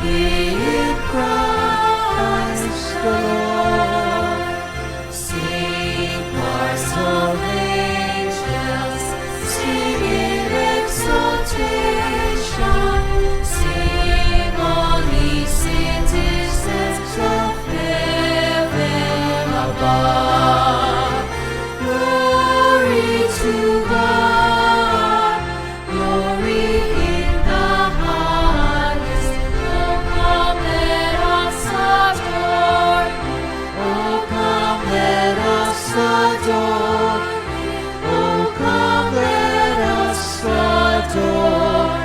Hear Christ the Lord. Sing choirs of angels, sing in exaltation. Sing all ye citizens of heaven above. Glory to God, glory in the highest. Oh, come let us adore Him. Oh, come let us adore Him. Oh, come let us adore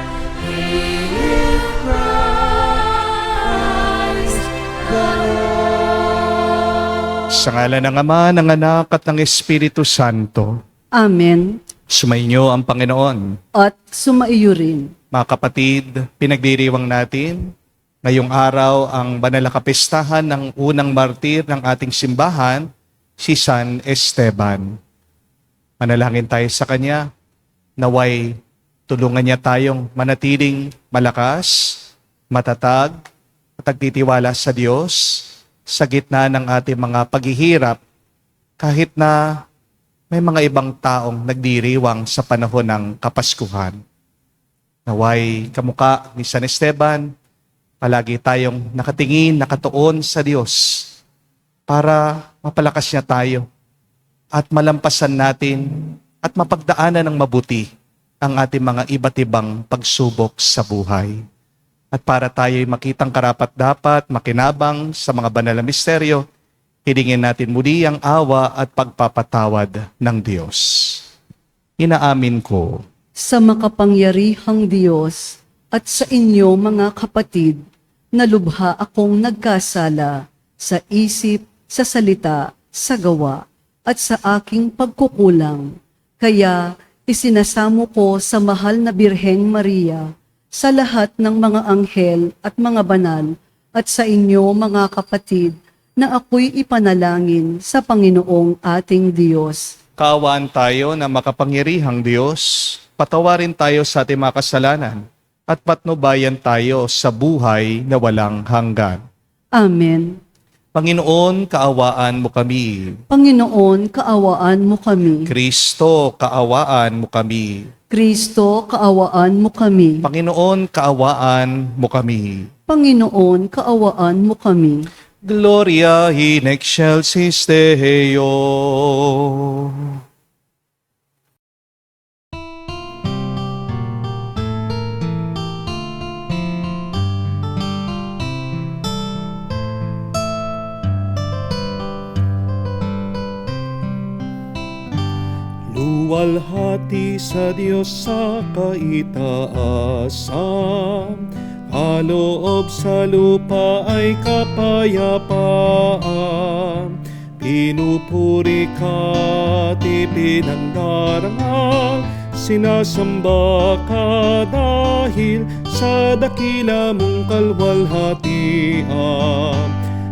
Him, Christ the Lord. Sa ngalan ng Ama, ng Anak, at ng Espiritu Santo. Amen. Sumainyo ang Panginoon. At sumaiyo rin. Mga kapatid, pinagdiriwang natin ngayong araw ang banal na kapistahan ng unang martir ng ating simbahan, si San Esteban. Manalangin tayo sa Kanya, naway tulungan niya tayong manatiling malakas, matatag, at nagtitiwala sa Diyos sa gitna ng ating mga paghihirap, kahit na may mga ibang taong nagdiriwang sa panahon ng Kapaskuhan. Naway kamukha ni San Esteban, palagi tayong nakatingin, nakatuon sa Diyos para mapalakas niya tayo at malampasan natin at mapagdaanan ng mabuti ang ating mga iba't ibang pagsubok sa buhay. At para tayo'y makitang karapat-dapat, makinabang sa mga banal na misteryo, hilingin natin muli ang awa at pagpapatawad ng Diyos. Inaamin ko Sa makapangyarihang Diyos at sa inyo mga kapatid, na lubha akong nagkasala sa isip, sa salita, sa gawa, at sa aking pagkukulang. Kaya isinasamo ko sa mahal na Birheng Maria, sa lahat ng mga anghel at mga banal, at sa inyo mga kapatid, na ako'y ipanalangin sa Panginoong ating Diyos. kaawaan tayo na makapangyarihang Diyos, patawarin tayo sa ating mga kasalanan, at patnubayan tayo sa buhay na walang hanggan. Amen. Panginoon, kaawaan mo kami. Panginoon, kaawaan mo kami. Kristo, kaawaan mo kami. Kristo, kaawaan mo kami. Panginoon, kaawaan mo kami. Panginoon, kaawaan mo kami. Gloria in excelsis Deo. Luwalhati sa Diyos sa kaitaasan, kaloob sa lupa ay kapayapaan. Pinupuri ka't ipinagdarangal, sinasamba ka dahil sa dakila mong kalwalhatian.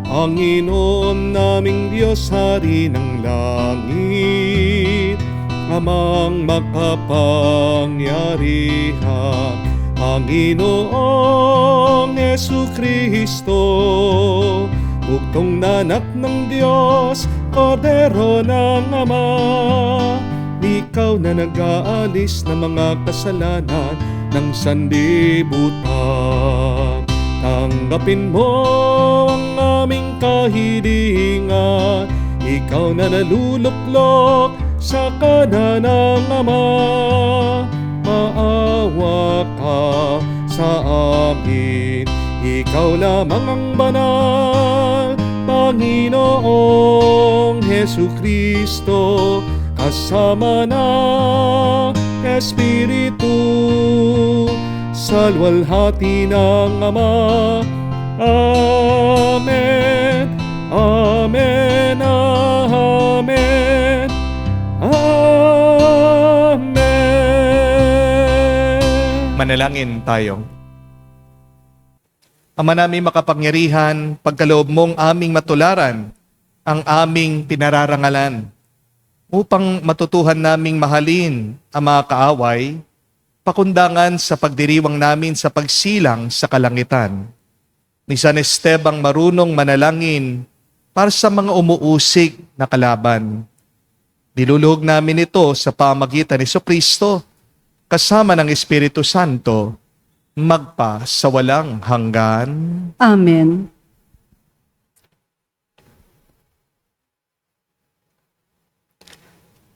Panginoon naming Diyos, Hari ng langit, Amang makapangyarihan, Panginoong Jesucristo, bugtong na anak ng Diyos, Kordero ng Ama. Ikaw na nag-aalis ng mga kasalanan ng sanlibutan. Tanggapin mo ang aming kahilingan, ikaw na naluluklok sa kanan ng Ama. Maawa ka sa amin, ikaw lamang ang banal, Panginoong Jesucristo, kasama ng Espiritu, sa luwalhati ng Ama. Amen, amen, amen, amen. Manalangin tayo. Ama namin makapangyarihan, pagkaloob mong aming matularan ang aming pinararangalan, upang matutuhan naming mahalin ang mga kaaway, pakundangan sa pagdiriwang namin sa pagsilang sa kalangitan. ni San Estebang marunong manalangin para sa mga umuusig na kalaban. Niluluhog namin ito sa pamagitan ni Jesucristo kasama ng Espiritu Santo magpa sa walang hanggan. Amen.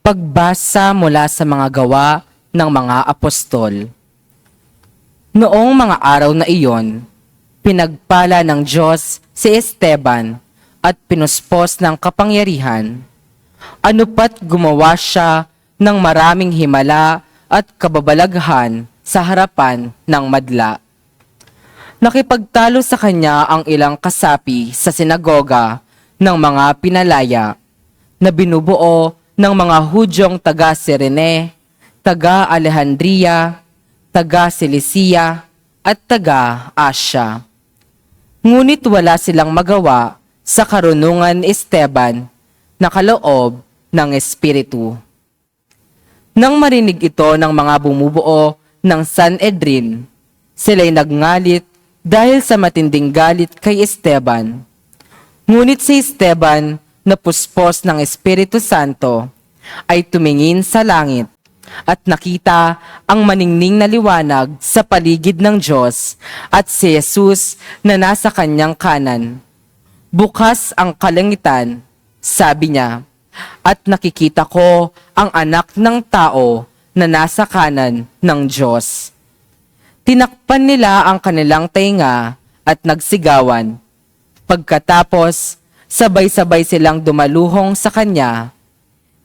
Pagbasa mula sa mga gawa ng mga apostol. Noong mga araw na iyon, pinagpala ng Diyos si Esteban at pinuspos ng kapangyarihan. Ano pat gumawa siya ng maraming himala at kababalaghan sa harapan ng madla. Nakipagtalo sa kanya ang ilang kasapi sa sinagoga ng mga pinalaya na binubuo ng mga Hudyong taga Cirene, taga Alejandria, taga Cilicia, at taga Asya. Ngunit wala silang magawa sa karunungan ni Esteban na kaloob ng Espiritu. Nang marinig ito ng mga bumubuo ng Sanhedrin, sila'y nagngalit dahil sa matinding galit kay Esteban. Ngunit si Esteban, na puspos ng Espiritu Santo, ay tumingin sa langit at nakita ang maningning na liwanag sa paligid ng Diyos at si Jesus na nasa kanyang kanan. Bukas ang kalangitan, sabi niya, at nakikita ko ang anak ng tao na nasa kanan ng Diyos. Tinakpan nila ang kanilang tainga at nagsigawan. Pagkatapos, sabay-sabay silang dumaluhong sa kanya.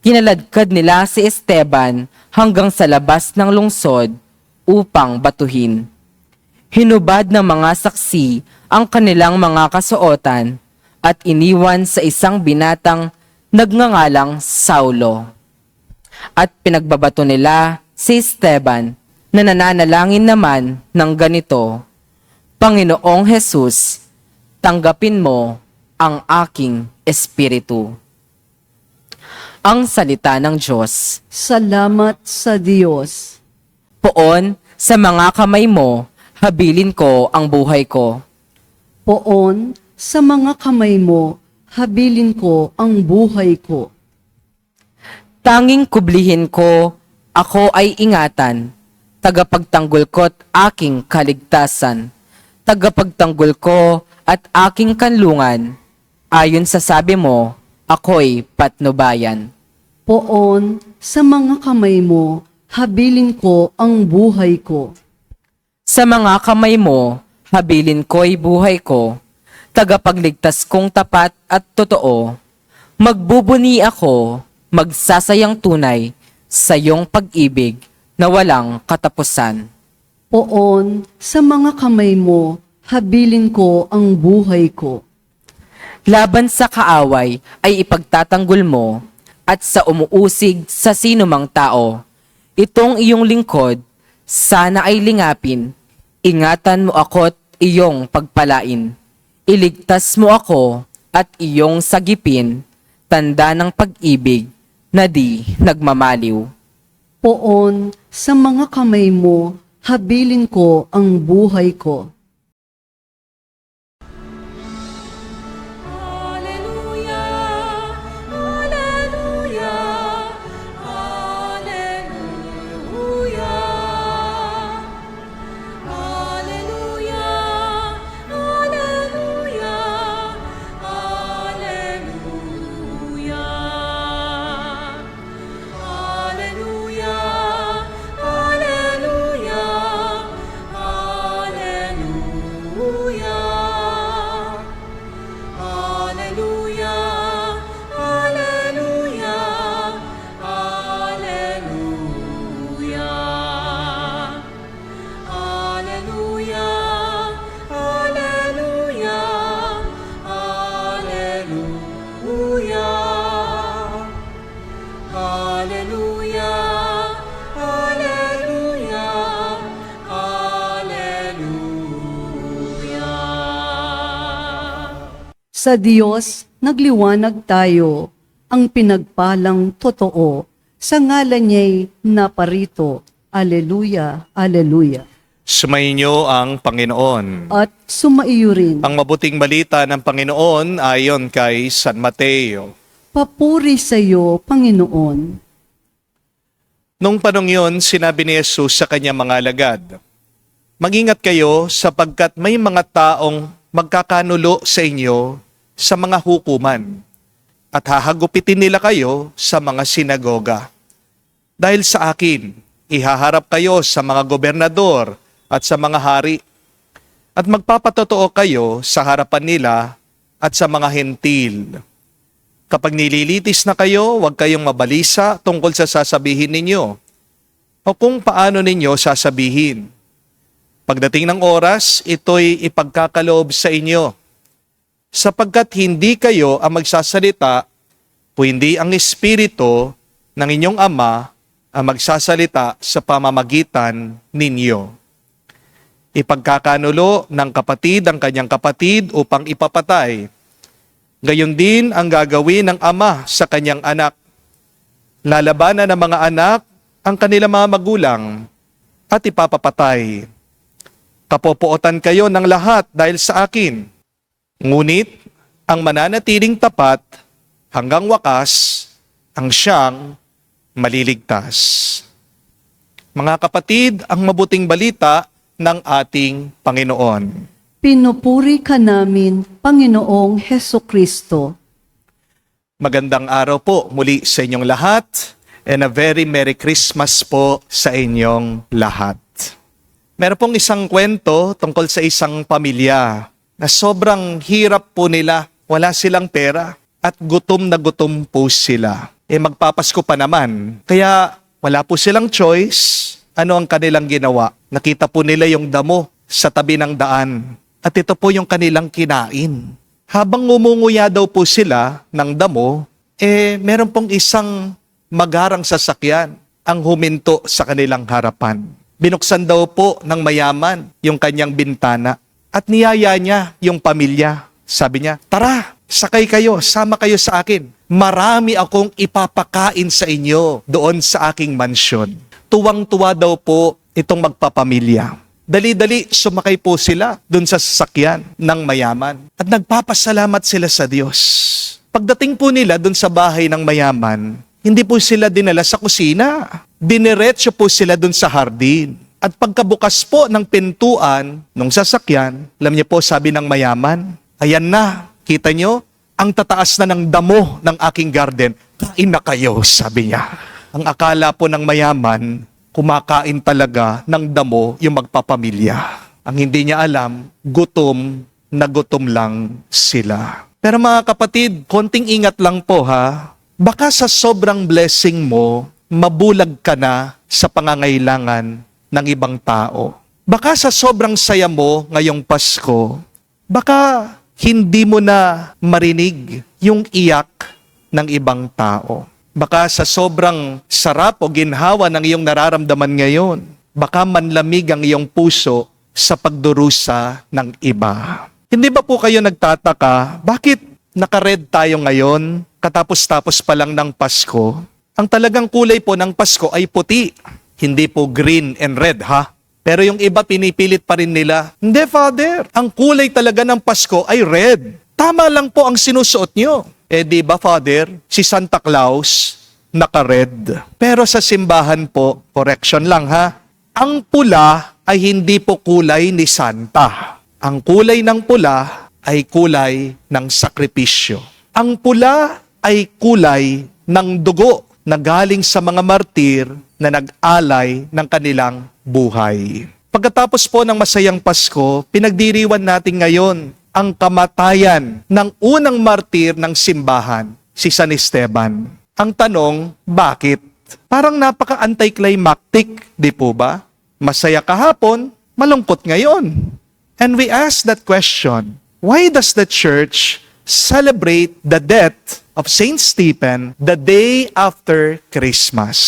Kinaladkad nila si Esteban hanggang sa labas ng lungsod upang batuhin. Hinubad ng mga saksi ang kanilang mga kasuotan at iniwan sa isang binatang nagngangalang Saulo. At pinagbabato nila si Esteban na nananalangin naman ng ganito, Panginoong Jesus, tanggapin mo ang aking espiritu. Ang salita ng Diyos. Salamat sa Diyos. Poon sa mga kamay mo, habilin ko ang buhay ko. Poon sa mga kamay mo, habilin ko ang buhay ko. Tanging kublihin ko, ako ay ingatan, tagapagtanggol ko't aking kaligtasan, tagapagtanggol ko at aking kanlungan, ayon sa sabi mo, ako'y patnubayan. Poon sa mga kamay mo, habilin ko ang buhay ko. Sa mga kamay mo, habilin ko'y buhay ko, tagapagligtas kong tapat at totoo. Magbubuni ako, magsasayang tunay sa iyong pag-ibig na walang katapusan. Poon sa mga kamay mo, habilin ko ang buhay ko. Laban sa kaaway ay ipagtatanggol mo at sa umuusig sa sinumang tao. Itong iyong lingkod, sana ay lingapin. Ingatan mo ako't iyong pagpalain. Iligtas mo ako at iyong sagipin, tanda ng pag-ibig na di nagmamaliw. Poon sa mga kamay mo, habilin ko ang buhay ko. Sa Diyos, nagliwanag tayo, ang pinagpalang totoo, sa ngalan niya'y naparito. Aleluya, aleluya. Sumainyo ang Panginoon. At sumaiyo rin. Ang mabuting balita ng Panginoon ayon kay San Mateo. Papuri sa iyo, Panginoon. Nung panong yun, sinabi ni Jesus sa kanyang mga alagad, "Mag-ingat kayo sapagkat may mga taong magkakanulo sa inyo sa mga hukuman at hahagupitin nila kayo sa mga sinagoga. Dahil sa akin, ihaharap kayo sa mga gobernador at sa mga hari, at magpapatotoo kayo sa harapan nila at sa mga hentil. Kapag nililitis na kayo, huwag kayong mabalisa tungkol sa sasabihin ninyo o kung paano ninyo sasabihin. Pagdating ng oras, ito'y ipagkakaloob sa inyo, sapagkat hindi kayo ang magsasalita, kundi ang Espiritu ng inyong Ama ang magsasalita sa pamamagitan ninyo. Ipagkakanulo ng kapatid ang kanyang kapatid upang ipapatay. Gayon din ang gagawin ng ama sa kanyang anak. Lalabanan ng mga anak ang kanilang mga magulang at ipapapatay. Kapopootan kayo ng lahat dahil sa akin. Ngunit ang mananatiling tapat hanggang wakas ang siyang maliligtas." Mga kapatid, ang mabuting balita ng ating Panginoon. Pinupuri ka namin, Panginoong Hesukristo. Magandang araw po muli sa inyong lahat and a very Merry Christmas po sa inyong lahat. Meron pong isang kwento tungkol sa isang pamilya na sobrang hirap po nila, wala silang pera at gutom na gutom po sila. Magpapasko pa naman, kaya wala po silang choice. Ano ang kanilang ginawa? Nakita po nila yung damo sa tabi ng daan. At ito po yung kanilang kinain. Habang ngumunguya daw po sila ng damo, meron pong isang magarang sasakyan ang huminto sa kanilang harapan. Binuksan daw po ng mayaman yung kanyang bintana at niyaya niya yung pamilya. Sabi niya, "Tara, sakay kayo, sama kayo sa akin. Marami akong ipapakain sa inyo doon sa aking mansyon." Tuwang-tuwa daw po itong magpapamilya. Dali-dali sumakay po sila dun sa sasakyan ng mayaman. At nagpapasalamat sila sa Diyos. Pagdating po nila dun sa bahay ng mayaman, hindi po sila dinala sa kusina. Diniretso po sila dun sa hardin. At pagkabukas po ng pintuan ng sasakyan, alam niyo po sabi ng mayaman, "Ayan na, kita nyo, ang tataas na ng damo ng aking garden. Kain na kayo," sabi niya. Ang akala po ng mayaman, kumakain talaga ng damo yung magpapamilya. Ang hindi niya alam, gutom na gutom lang sila. Pero mga kapatid, konting ingat lang po ha. Baka sa sobrang blessing mo, mabulag ka na sa pangangailangan ng ibang tao. Baka sa sobrang saya mo ngayong Pasko, baka hindi mo na marinig yung iyak ng ibang tao. Baka sa sobrang sarap o ginhawa ng iyong nararamdaman ngayon, baka manlamig ang iyong puso sa pagdurusa ng iba. Hindi ba po kayo nagtataka, bakit naka-red tayo ngayon, katapos-tapos pa lang ng Pasko? Ang talagang kulay po ng Pasko ay puti, hindi po green and red ha? Pero yung iba pinipilit pa rin nila, "Hindi, Father, ang kulay talaga ng Pasko ay red. Tama lang po ang sinusuot nyo." Di ba, Father, si Santa Claus naka-red. Pero sa simbahan po, correction lang ha, ang pula ay hindi po kulay ni Santa. Ang kulay ng pula ay kulay ng sakripisyo. Ang pula ay kulay ng dugo na galing sa mga martir na nag-alay ng kanilang buhay. Pagkatapos po ng masayang Pasko, pinagdiriwan natin ngayon ang kamatayan ng unang martir ng simbahan, si San Esteban. Ang tanong, bakit? Parang napaka-anticlimactic, di po ba? Masaya kahapon, malungkot ngayon. And we ask that question, why does the church celebrate the death of Saint Stephen the day after Christmas?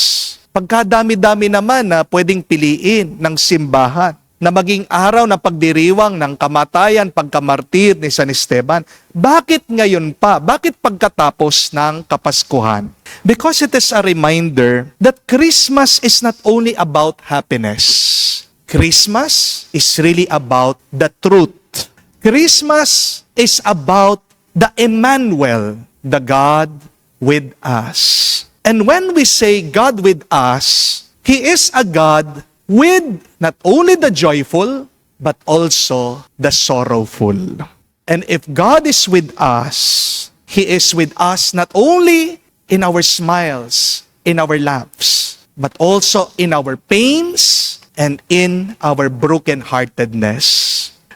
Pagkadami-dami naman na pwedeng piliin ng simbahan na maging araw ng pagdiriwang ng kamatayan, pagkamartir ni San Esteban. Bakit ngayon pa? Bakit pagkatapos ng Kapaskuhan? Because it is a reminder that Christmas is not only about happiness. Christmas is really about the truth. Christmas is about the Emmanuel, the God with us. And when we say God with us, He is a God with not only the joyful, but also the sorrowful. And if God is with us, He is with us not only in our smiles, in our laughs, but also in our pains and in our brokenheartedness.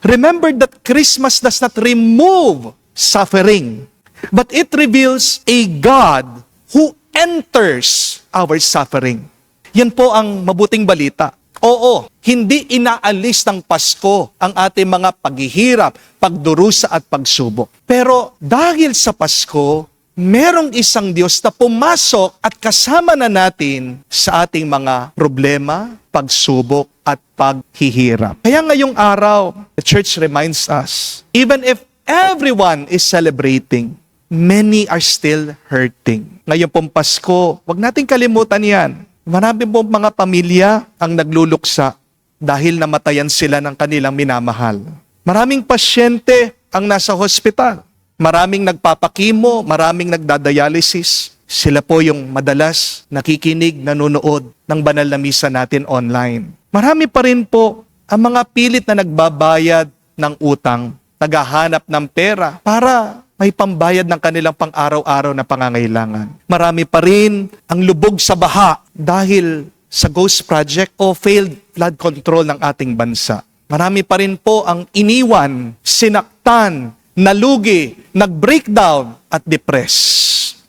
Remember that Christmas does not remove suffering, but it reveals a God who enters our suffering. Yan po ang mabuting balita. Oo, hindi inaalis ng Pasko ang ating mga paghihirap, pagdurusa at pagsubok. Pero dahil sa Pasko, merong isang Diyos na pumasok at kasama na natin sa ating mga problema, pagsubok at paghihirap. Kaya ngayong araw, the church reminds us, even if everyone is celebrating, many are still hurting. Ngayon pong Pasko, wag nating kalimutan yan. Marami pong mga pamilya ang nagluluksa dahil namatayan sila ng kanilang minamahal. Maraming pasyente ang nasa hospital. Maraming nagpapakimo, maraming nagdadialysis. Sila po yung madalas nakikinig, nanonood ng banal na misa natin online. Marami pa rin po ang mga pilit na nagbabayad ng utang, naghahanap ng pera para may pambayad ng kanilang pang-araw-araw na pangangailangan. Marami pa rin ang lubog sa baha dahil sa ghost project o failed flood control ng ating bansa. Marami pa rin po ang iniwan, sinaktan, nalugi, nag-breakdown at depress.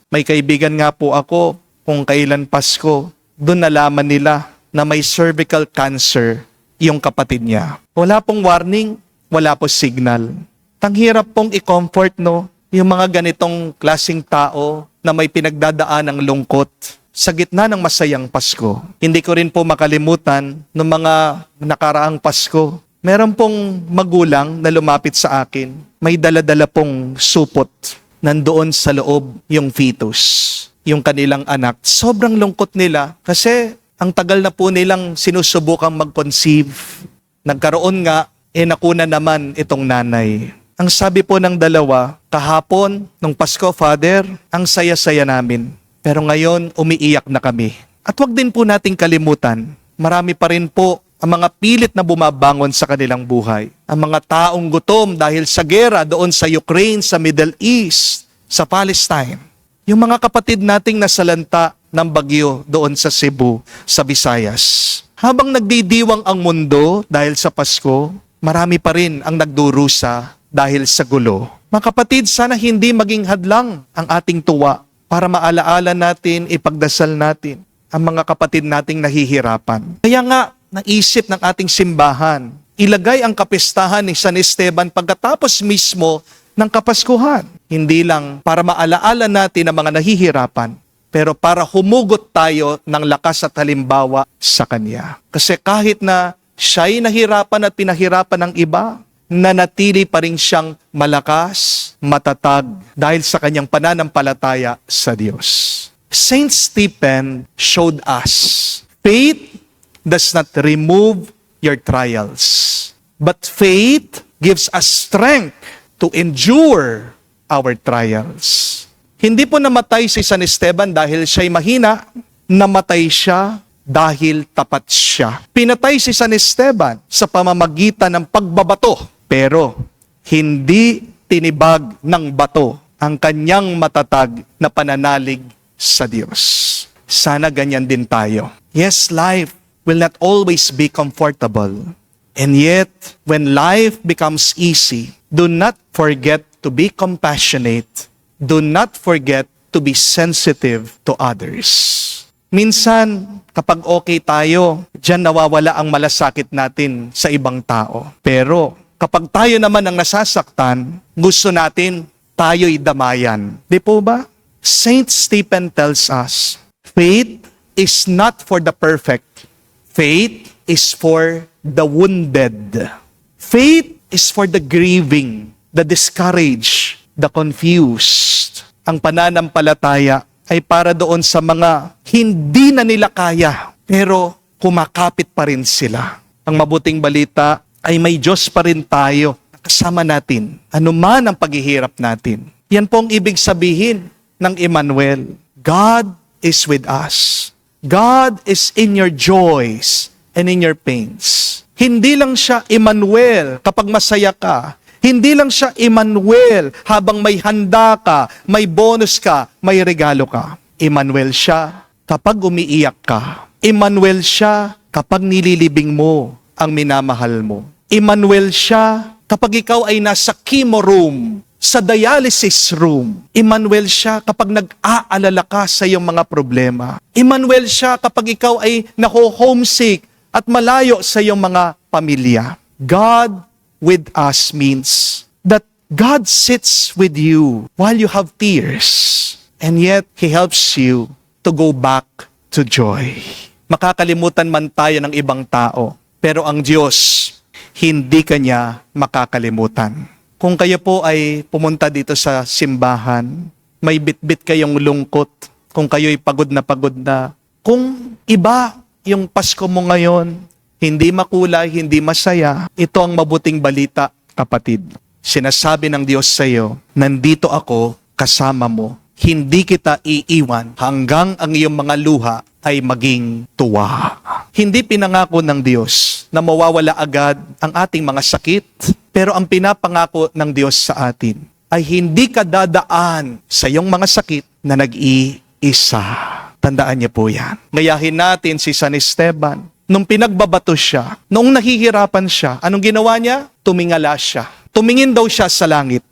May kaibigan nga po ako kung kailan Pasko, doon nalaman nila na may cervical cancer yung kapatid niya. Wala pong warning, wala po signal. Tanghirap pong i-comfort, no? Yung mga ganitong klaseng tao na may pinagdadaan ng lungkot sa gitna ng masayang Pasko. Hindi ko rin po makalimutan ng mga nakaraang Pasko. Meron pong magulang na lumapit sa akin. May dala-dala pong supot. Nandoon sa loob yung fetus, yung kanilang anak. Sobrang lungkot nila kasi ang tagal na po nilang sinusubukang mag-conceive. Nagkaroon nga, nakuna naman itong nanay. Ang sabi po ng dalawa, kahapon, nung Pasko, Father, ang saya-saya namin. Pero ngayon, umiiyak na kami. At wag din po nating kalimutan, marami pa rin po ang mga pilit na bumabangon sa kanilang buhay. Ang mga taong gutom dahil sa gera doon sa Ukraine, sa Middle East, sa Palestine. Yung mga kapatid nating nasalanta ng bagyo doon sa Cebu, sa Visayas. Habang nagdidiwang ang mundo dahil sa Pasko, marami pa rin ang nagdurusa dahil sa gulo. Mga kapatid, sana hindi maging hadlang ang ating tuwa para maalaala natin, ipagdasal natin ang mga kapatid nating nahihirapan. Kaya nga, naisip ng ating simbahan, ilagay ang kapistahan ni San Esteban pagkatapos mismo ng Kapaskuhan. Hindi lang para maalaala natin ang mga nahihirapan, pero para humugot tayo ng lakas at halimbawa sa Kanya. Kasi kahit na siya'y nahirapan at pinahirapan ng iba, nanatili pa rin siyang malakas, matatag dahil sa kanyang pananampalataya sa Diyos. Saint Stephen showed us, faith does not remove your trials, but faith gives us strength to endure our trials. Hindi po namatay si San Esteban dahil siya'y mahina, namatay siya dahil tapat siya. Pinatay si San Esteban sa pamamagitan ng pagbabato. Pero hindi tinibag ng bato ang kanyang matatag na pananalig sa Diyos. Sana ganyan din tayo. Yes, life will not always be comfortable. And yet, when life becomes easy, do not forget to be compassionate. Do not forget to be sensitive to others. Minsan, kapag okay tayo, diyan nawawala ang malasakit natin sa ibang tao. Pero kapag tayo naman ang nasasaktan, gusto natin tayo'y damayan. Di po ba? Saint Stephen tells us, faith is not for the perfect. Faith is for the wounded. Faith is for the grieving, the discouraged, the confused. Ang pananampalataya ay para doon sa mga hindi na nila kaya, pero kumakapit pa rin sila. Ang mabuting balita ay may Diyos pa rin tayo kasama natin, anuman ang paghihirap natin. Yan po ang ibig sabihin ng Emmanuel. God is with us. God is in your joys and in your pains. Hindi lang siya Emmanuel kapag masaya ka. Hindi lang siya Emmanuel habang may handa ka, may bonus ka, may regalo ka. Emmanuel siya kapag umiiyak ka. Emmanuel siya kapag nililibing mo ang minamahal mo. Emmanuel siya kapag ikaw ay nasa chemo room, sa dialysis room. Emmanuel siya kapag nag-aalala ka sa iyong mga problema. Emmanuel siya kapag ikaw ay nako-homesick at malayo sa iyong mga pamilya. God with us means that God sits with you while you have tears, and yet He helps you to go back to joy. Makakalimutan man tayo ng ibang tao, pero ang Diyos, hindi Kanya makakalimutan. Kung kayo po ay pumunta dito sa simbahan, may bitbit kayong lungkot, kung kayo'y pagod na, kung iba yung Pasko mo ngayon, hindi makulay, hindi masaya, ito ang mabuting balita, kapatid. Sinasabi ng Diyos sa iyo, nandito ako kasama mo. Hindi kita iiwan hanggang ang iyong mga luha ay maging tuwa. Hindi pinangako ng Diyos na mawawala agad ang ating mga sakit, pero ang pinapangako ng Diyos sa atin ay hindi ka dadaan sa iyong mga sakit na nag-iisa. Tandaan niyo po yan. Ngayahin natin si San Esteban. Nung pinagbabato siya, noong nahihirapan siya, anong ginawa niya? Tumingala siya. Tumingin daw siya sa langit.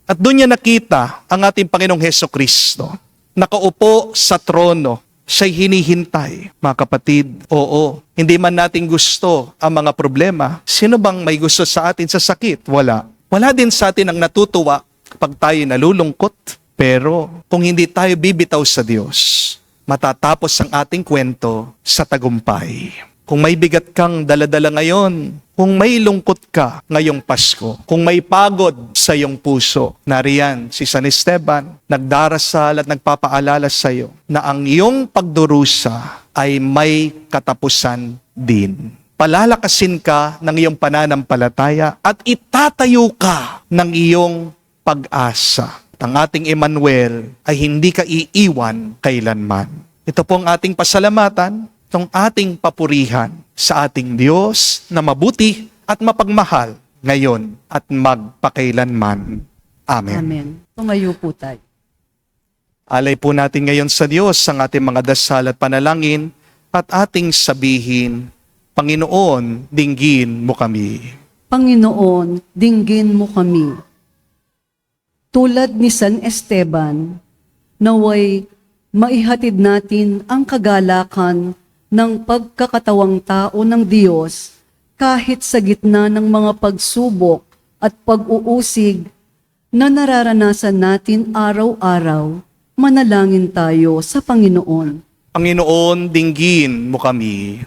At doon niya nakita ang ating Panginoong Hesukristo. Nakaupo sa trono. Siya'y hinihintay. Mga kapatid, oo, hindi man natin gusto ang mga problema. Sino bang may gusto sa atin sa sakit? Wala. Wala din sa atin ang natutuwa kapag tayo nalulungkot. Pero kung hindi tayo bibitaw sa Diyos, matatapos ang ating kwento sa tagumpay. Kung may bigat kang daladala ngayon, kung may lungkot ka ngayong Pasko, kung may pagod sa iyong puso, nariyan si San Esteban, nagdarasal at nagpapaalala sa iyo na ang iyong pagdurusa ay may katapusan din. Palalakasin ka ng iyong pananampalataya at itatayo ka ng iyong pag-asa. Ang ating Emmanuel ay hindi ka iiwan kailanman. Ito po ang ating pasalamatan, itong ating papurihan sa ating Diyos na mabuti at mapagmahal ngayon at magpakailanman. Amen. Amen. Tumayo po tayo. Alay po natin ngayon sa Diyos ang ating mga dasal at panalangin at ating sabihin, Panginoon, dinggin mo kami. Panginoon, dinggin mo kami. Tulad ni San Esteban, naway maihatid natin ang kagalakan ng pagkakatawang tao ng Diyos kahit sa gitna ng mga pagsubok at pag-uusig na nararanasan natin araw-araw. Manalangin tayo sa Panginoon. Panginoon, dinggin mo kami.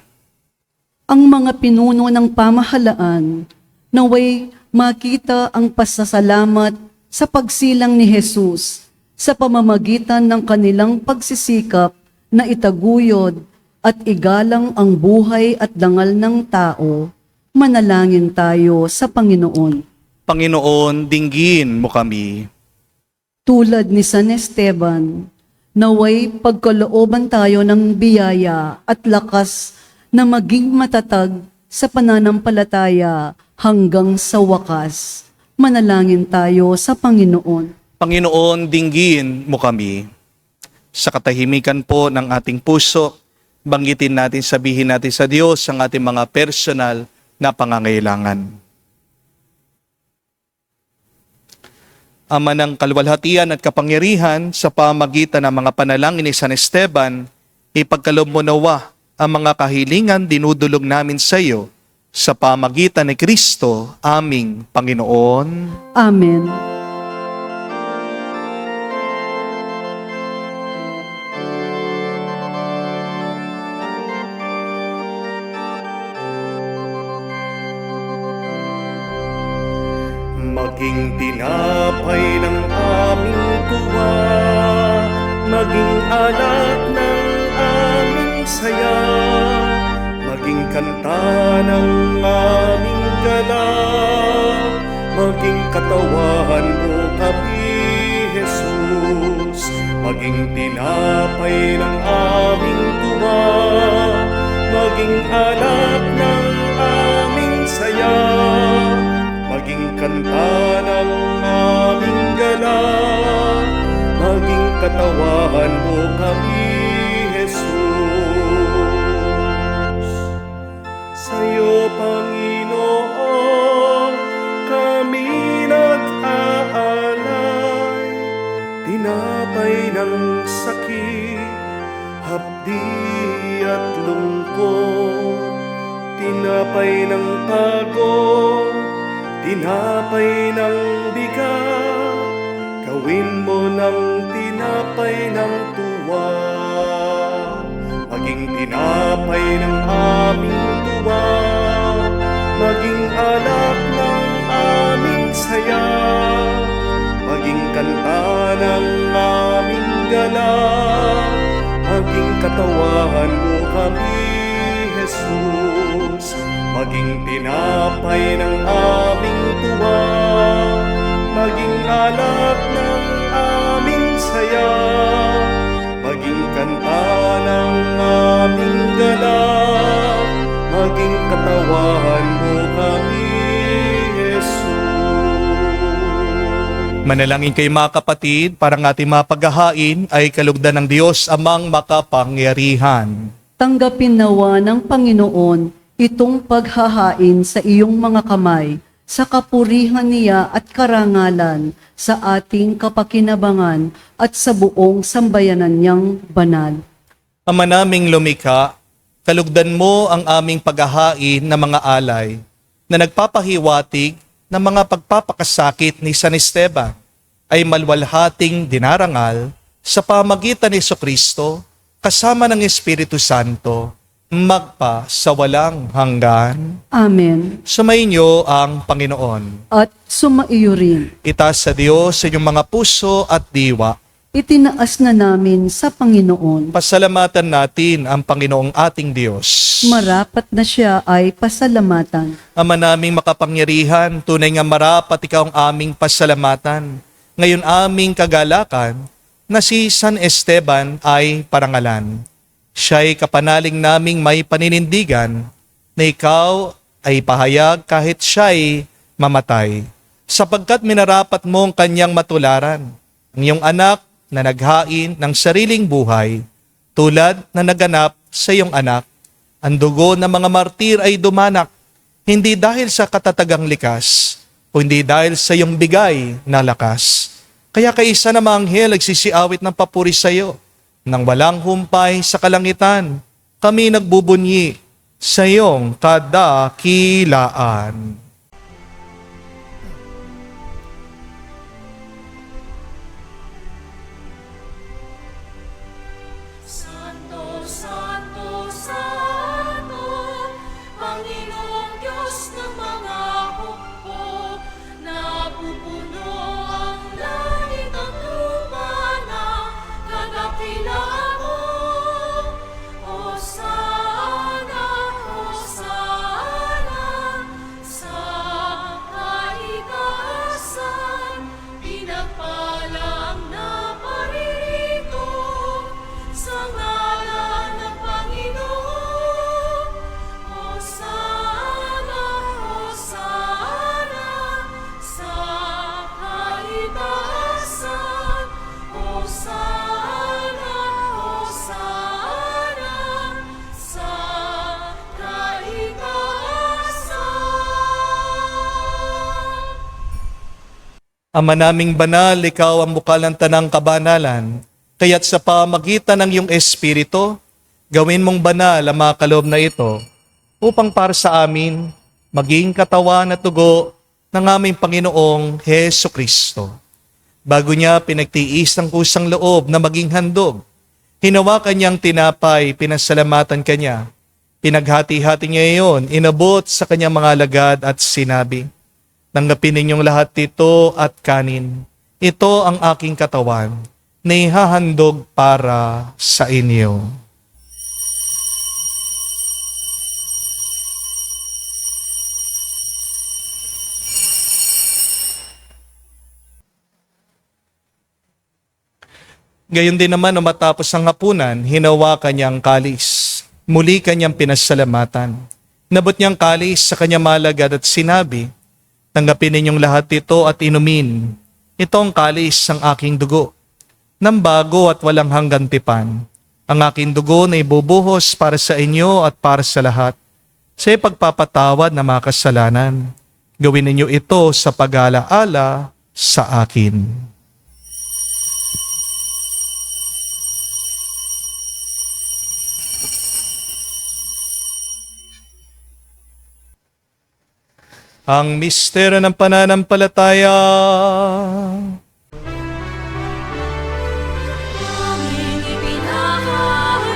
Ang mga pinuno ng pamahalaan naway makita ang pasasalamat sa pagsilang ni Jesus sa pamamagitan ng kanilang pagsisikap na itaguyod at igalang ang buhay at dangal ng tao. Manalangin tayo sa Panginoon. Panginoon, dinggin mo kami. Tulad ni San Esteban, naway pagkalooban tayo ng biyaya at lakas na maging matatag sa pananampalataya hanggang sa wakas. Manalangin tayo sa Panginoon. Panginoon, dinggin mo kami. Sa katahimikan po ng ating puso, banggitin natin, sabihin natin sa Diyos ang ating mga personal na pangangailangan. Ama ng kaluwalhatian at kapangyarihan, sa pamagitan ng mga panalangin ni San Esteban, ipagkaloob mo nawa ang mga kahilingan dinudulog namin sa iyo sa pamagitan ni Kristo, aming Panginoon. Amen. Maging tinapay ng aming tuwa, maging alat ng aming saya, maging kanta ng aming galang, maging katawan mo kami, Jesus, maging tinapay ng aming tuwa, maging alak ng aming saya, maging kanta ng aming galang, maging katawan mo kami, Jesus. Sa'yo, Panginoon, kami nag-aalay, tinapay ng sakit, hapdi at lungkot, tinapay ng pagod, tinapay ng bigat, gawin mo ng tinapay ng tuwa, maging tinapay ng aming tuwa, maging alak ng aming saya, maging kanta ng aming galang, maging katawan mo kami, Jesus, maging tinapay ng aming tuwa, maging alak ng aming saya, maging kanta ng aming galang, maging katawan mo kami, Jesus. Manalangin kayo mga kapatid, para ang ating mapaghahain ay kalugdan ng Diyos amang makapangyarihan. Tanggapin nawa ng Panginoon itong paghahain sa iyong mga kamay, sa kapurihan niya at karangalan, sa ating kapakinabangan at sa buong sambayanan niyang banal. Ama naming lumikha, kalugdan mo ang aming paghahain ng mga alay na nagpapahiwatig ng mga pagpapakasakit ni San Esteban ay malwalhating dinarangal sa pamagitan ni Jesucristo kasama ng Espiritu Santo magpa sa walang hanggan. Amen. Sumainyo ang Panginoon. At sumaiyo rin. Itaas sa Diyos sa inyong mga puso at diwa. Itinaas na namin sa Panginoon. Pasalamatan natin ang Panginoong ating Diyos. Marapat na siya ay pasalamatan. Ama naming makapangyarihan, tunay nga marapat ikaw ang aming pasalamatan. Ngayon aming kagalakan na si San Esteban ay parangalan. Siya'y kapanaling naming may paninindigan na ikaw ay pahayag kahit siya'y mamatay. Sapagkat minarapat mong kanyang matularan, ang iyong anak na naghain ng sariling buhay, tulad na naganap sa iyong anak. Ang dugo ng mga martir ay dumanak, hindi dahil sa katatagang likas, kundi dahil sa iyong bigay na lakas. Kaya kaisa na mga anghel nagsisiawit ng papuri sa iyo. Nang walang humpay sa kalangitan, kami nagbubunyi sa iyong kadakilaan. Santo, Santo, Santo, Panginoong Diyos ng mga hukbo, napupuno ang langit at lupa ng kadakilaan mo. Hosana, Hosana, sa kaitaasan, pinagpala ang naparirito sa ngalan ng Panginoon. Hosana, Hosana, sa kaitaasan. Hosana, Hosana, sa kaitaasan. Ama naming banal, ikaw ang bukal ng tanang kabanalan, kaya't sa pamagitan ng iyong Espiritu, gawin mong banal ang mga kaloob na ito, upang para sa amin, maging katawan at tugo ng aming Panginoong Heso Kristo. Bago niya pinagtiis ng kusang loob na maging handog, hinawakan niyang tinapay, pinasalamatan kanya. Pinaghati-hati niya iyon, inabot sa kanyang mga alagad at sinabi, "Tanggapin ninyong lahat ito at kanin. Ito ang aking katawan na ihahandog para sa inyo." Gayon din naman, nung matapos ang hapunan, hinawakan niya ang kalis. Muli kanyang pinasalamatan. Nabot niyang kalis sa kanyang malagad at sinabi, "Tanggapin ninyong lahat ito at inumin. Ito ang kalis ng aking dugo, ng bago at walang hanggang tipan. Ang aking dugo na ibubuhos para sa inyo at para sa lahat, sa ipagpapatawad na mga kasalanan. Gawin ninyo ito sa pag-alaala sa akin." Ang misteryo ng pananampalataya. Aming ipinahayag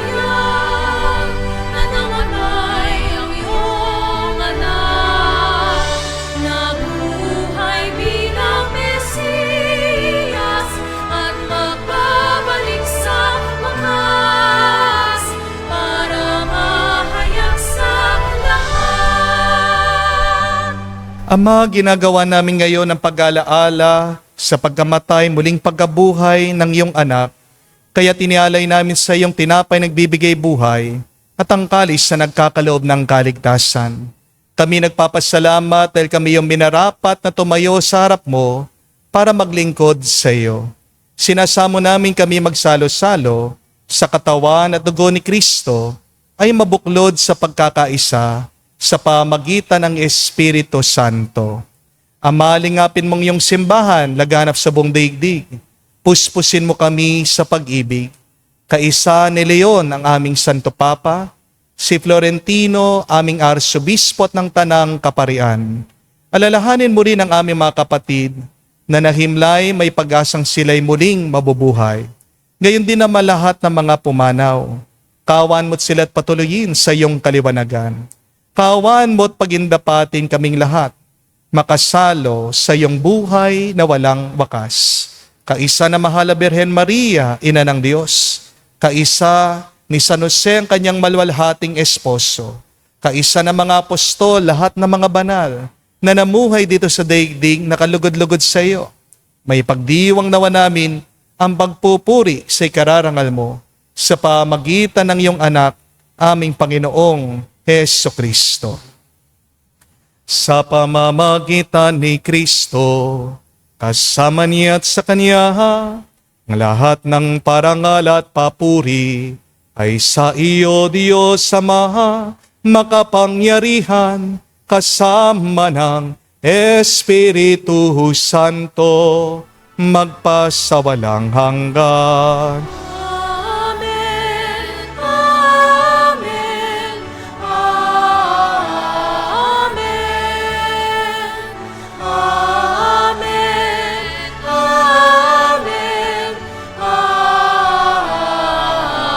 na namatay ang iyong anak, nabuhay bilang Mesiyas at magbabalik sa wakas para mahayag sa lahat. Ama, ginagawa namin ngayon ang pag-alaala sa pagkamatay, muling pagkabuhay ng iyong anak. Kaya tinialay namin sa iyong tinapay nagbibigay buhay at ang kalis na nagkakaloob ng kaligtasan. Kami nagpapasalamat dahil kami yung minarapat na tumayo sa harap mo para maglingkod sa iyo. Sinasamo namin kami magsalo-salo sa katawan at dugo ni Kristo ay mabuklod sa pagkakaisa sa pamagitan ng Espiritu Santo. Ama, lingapin mong iyong simbahan, laganap sa buong daigdig. Puspusin mo kami sa pag-ibig. Kaisa ni Leon, ang aming Santo Papa, si Florentino, aming Arsobispo at ng Tanang Kaparian. Alalahanin mo rin ang aming mga kapatid na nahimlay may pag-asang sila'y muling mabubuhay. Gayon din naman lahat ng mga pumanaw. Kawan mo't sila't patuloyin sa iyong kaliwanagan. Kawan mo't pagindapatin kaming lahat, makasalo sa iyong buhay na walang wakas. Kaisa na mahal na Birhen Maria, Ina ng Diyos. Kaisa ni San Jose, ang kanyang malwalhating esposo. Kaisa na mga apostol, lahat ng mga banal na namuhay dito sa daigdig na kalugod-lugod sa iyo. May pagdiwang nawa namin ang pagpupuri sa ikararangal mo sa pamagitan ng iyong anak, aming Panginoong Heso Kristo. Sa pamamagitan ni Kristo, kasama niya at sa Kanya, ang lahat ng parangal at papuri ay sa iyo, Diyos Ama, makapangyarihan, kasama ng Espiritu Santo, magpasawalang hanggan. Amen, amen, amen, amen, amen,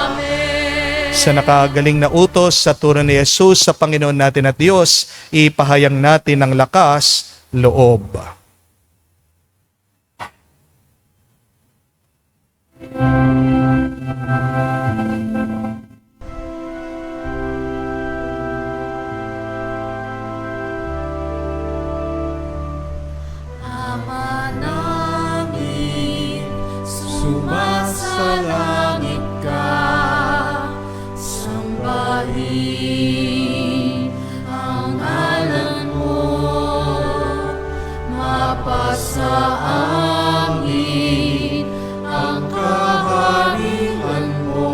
amen. Sa nakagaling na utos sa turo ni Jesus sa Panginoon natin at Diyos, ipahayang natin ng lakas, loob. Ama namin, sumasalangit ka, sambahin ang ngalan mo, mapasa amin ang kaharian mo,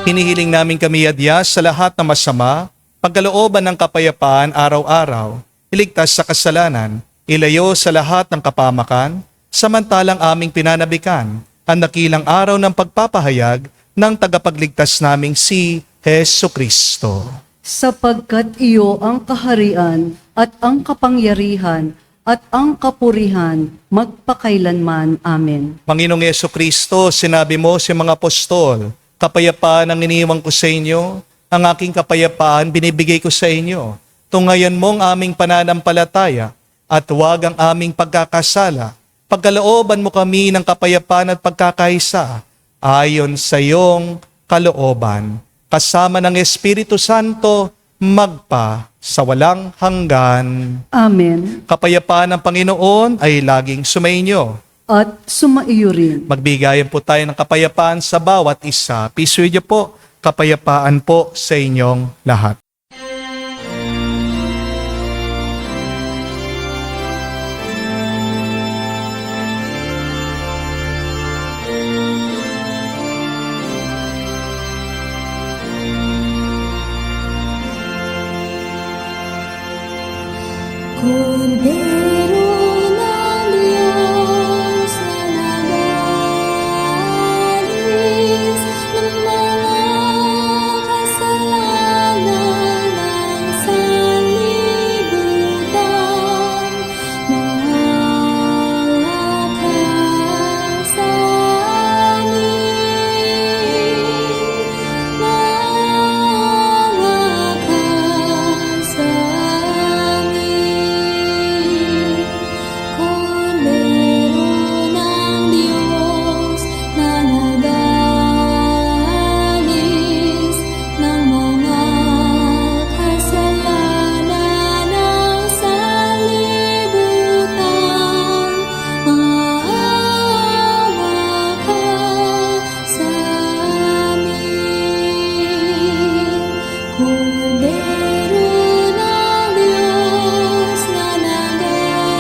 Hinihiling namin kami adya sa lahat ng masama, pagkalooban ng kapayapaan araw-araw, iligtas sa kasalanan, ilayo sa lahat ng kapamakan, samantalang aming pinanabikan ang dakilang araw ng pagpapahayag ng tagapagligtas naming si Hesu Kristo. Sapagkat iyo ang kaharian at ang kapangyarihan at ang kapurihan magpakailanman. Amen. Panginoong Yesu Kristo, sinabi mo sa mga apostol, kapayapaan ang iniwan ko sa inyo, ang aking kapayapaan binibigay ko sa inyo. Tungayan mong aming pananampalataya at huwag ang aming pagkakasala. Pagkalooban mo kami ng kapayapaan at pagkakaisa ayon sa iyong kalooban. Kasama ng Espiritu Santo, magpa sa walang hanggan. Amen. Kapayapaan ng Panginoon ay laging sumainyo. At sumaiyo rin. Magbigayan po tayo ng kapayapaan sa bawat isa. Peace with you po. Kapayapaan po sa inyong lahat. Kordero ng Diyos na nagalis ng mga kasalanan ng sanlibutan, maawa ka sa amin, maawa ka sa amin. Kordero ng Diyos na nagalis ng mga kasalanan ng sanlibutan, maawa ka sa amin. Kordero ng Diyos na nagalis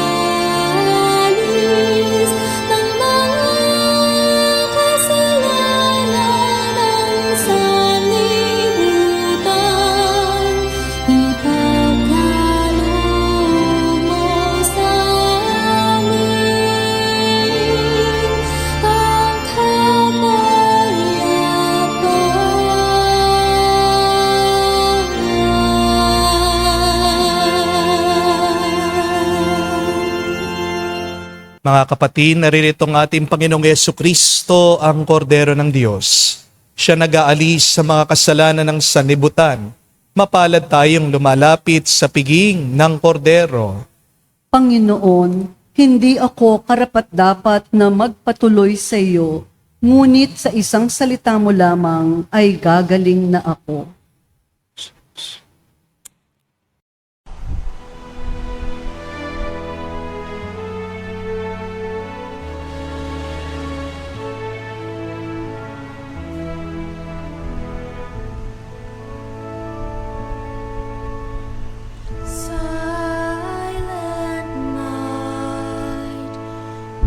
ng mga kasalanan ng sanlibutan, ipagkaloob mo sa amin ang kapayapaan. Mga kapatid, naririto ang ating Panginoong Yesu Kristo, ang Kordero ng Diyos. Siya nag-aalis sa mga kasalanan ng sanlibutan. Mapalad tayong lumalapit sa piging ng Kordero. Panginoon, hindi ako karapat-dapat na magpatuloy sa iyo, ngunit sa isang salita mo lamang ay gagaling na ako. Silent night,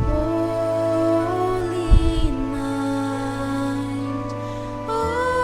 holy night, all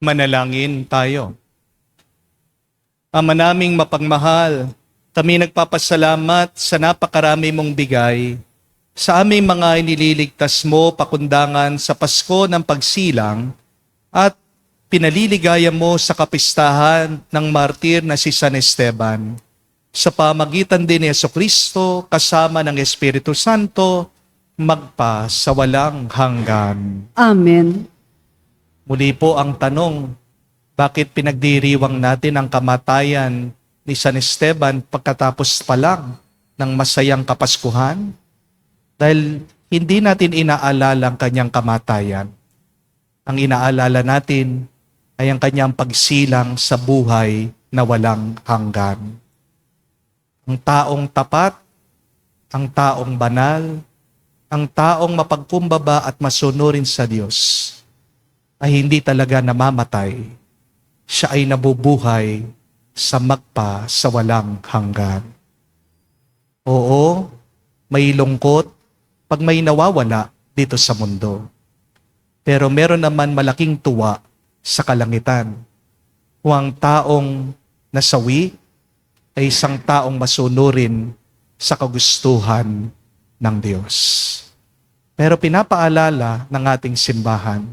Manalangin tayo. Ama naming mapagmahal, kami nagpapasalamat sa napakarami mong bigay sa aming mga inililigtas mo pakundangan sa Pasko ng Pagsilang at pinaliligaya mo sa kapistahan ng martir na si San Esteban. Sa pamagitan din ni Jesucristo kasama ng Espiritu Santo, magpa sa walang hanggan. Amen. Muli po ang tanong, bakit pinagdiriwang natin ang kamatayan ni San Esteban pagkatapos pa lang ng masayang Kapaskuhan? Dahil hindi natin inaalala ang kanyang kamatayan. Ang inaalala natin ay ang kanyang pagsilang sa buhay na walang hanggan. Ang taong tapat, ang taong banal, ang taong mapagkumbaba at masunurin sa Diyos ay hindi talaga namamatay. Siya ay nabubuhay sa magpa sa walang hanggan. Oo, may lungkot pag may nawawala dito sa mundo. Pero meron naman malaking tuwa sa kalangitan. Kung ang taong nasawi ay isang taong masunurin sa kagustuhan ng Diyos. Pero pinapaalala ng ating simbahan,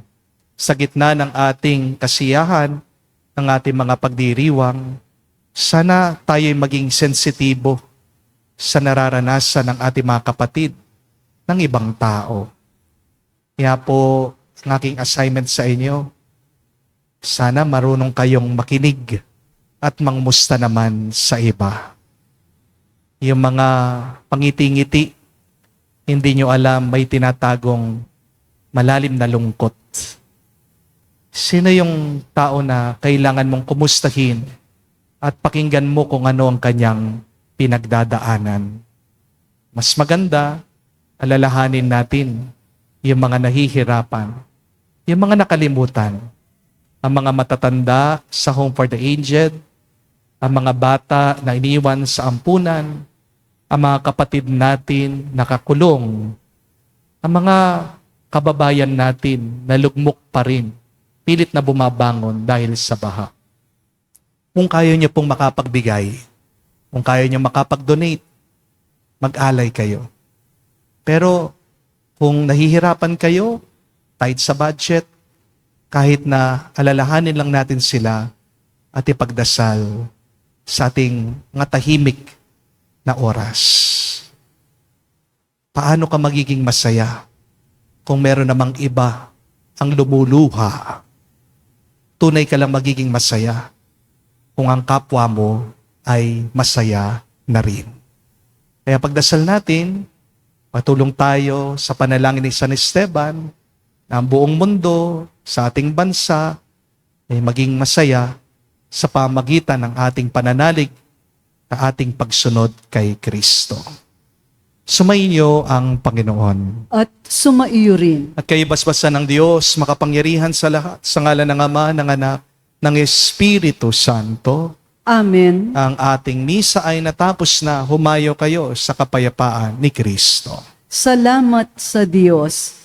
sa gitna ng ating kasiyahan, ng ating mga pagdiriwang, sana tayo'y maging sensitibo sa nararanasan ng ating mga kapatid ng ibang tao. Kaya po, ang aking assignment sa inyo, sana marunong kayong makinig at mangmusta naman sa iba. Yung mga pangiti-ngiti, hindi nyo alam may tinatagong malalim na lungkot. Sino yung tao na kailangan mong kumustahin at pakinggan mo kung ano ang kanyang pinagdadaanan? Mas maganda, alalahanin natin yung mga nahihirapan, yung mga nakalimutan, ang mga matatanda sa Home for the Aged, ang mga bata na iniwan sa ampunan, ang mga kapatid natin nakakulong, ang mga kababayan natin na lugmok pa rin, pilit na bumabangon dahil sa baha. Kung kaya niyo pong makapagbigay, kung kaya niyo makapag-donate, mag-alay kayo. Pero kung nahihirapan kayo, tight sa budget, kahit na alalahanin lang natin sila at ipagdasal sa ating mga tahimik na oras. Paano ka magiging masaya kung meron namang iba ang lumuluha? Tunay ka lang magiging masaya kung ang kapwa mo ay masaya na rin. Kaya pagdasal natin, patulong tayo sa panalangin ni San Esteban na ang buong mundo sa ating bansa ay maging masaya sa pamagitan ng ating pananalig na ating pagsunod kay Kristo. Sumainyo ang Panginoon. At sumaiyo rin. At kayo basbasan ng Diyos, makapangyarihan sa lahat, sa ngalan ng Ama, ng Anak, ng Espiritu Santo. Amen. Ang ating misa ay natapos na. Humayo kayo sa kapayapaan ni Kristo. Salamat sa Diyos.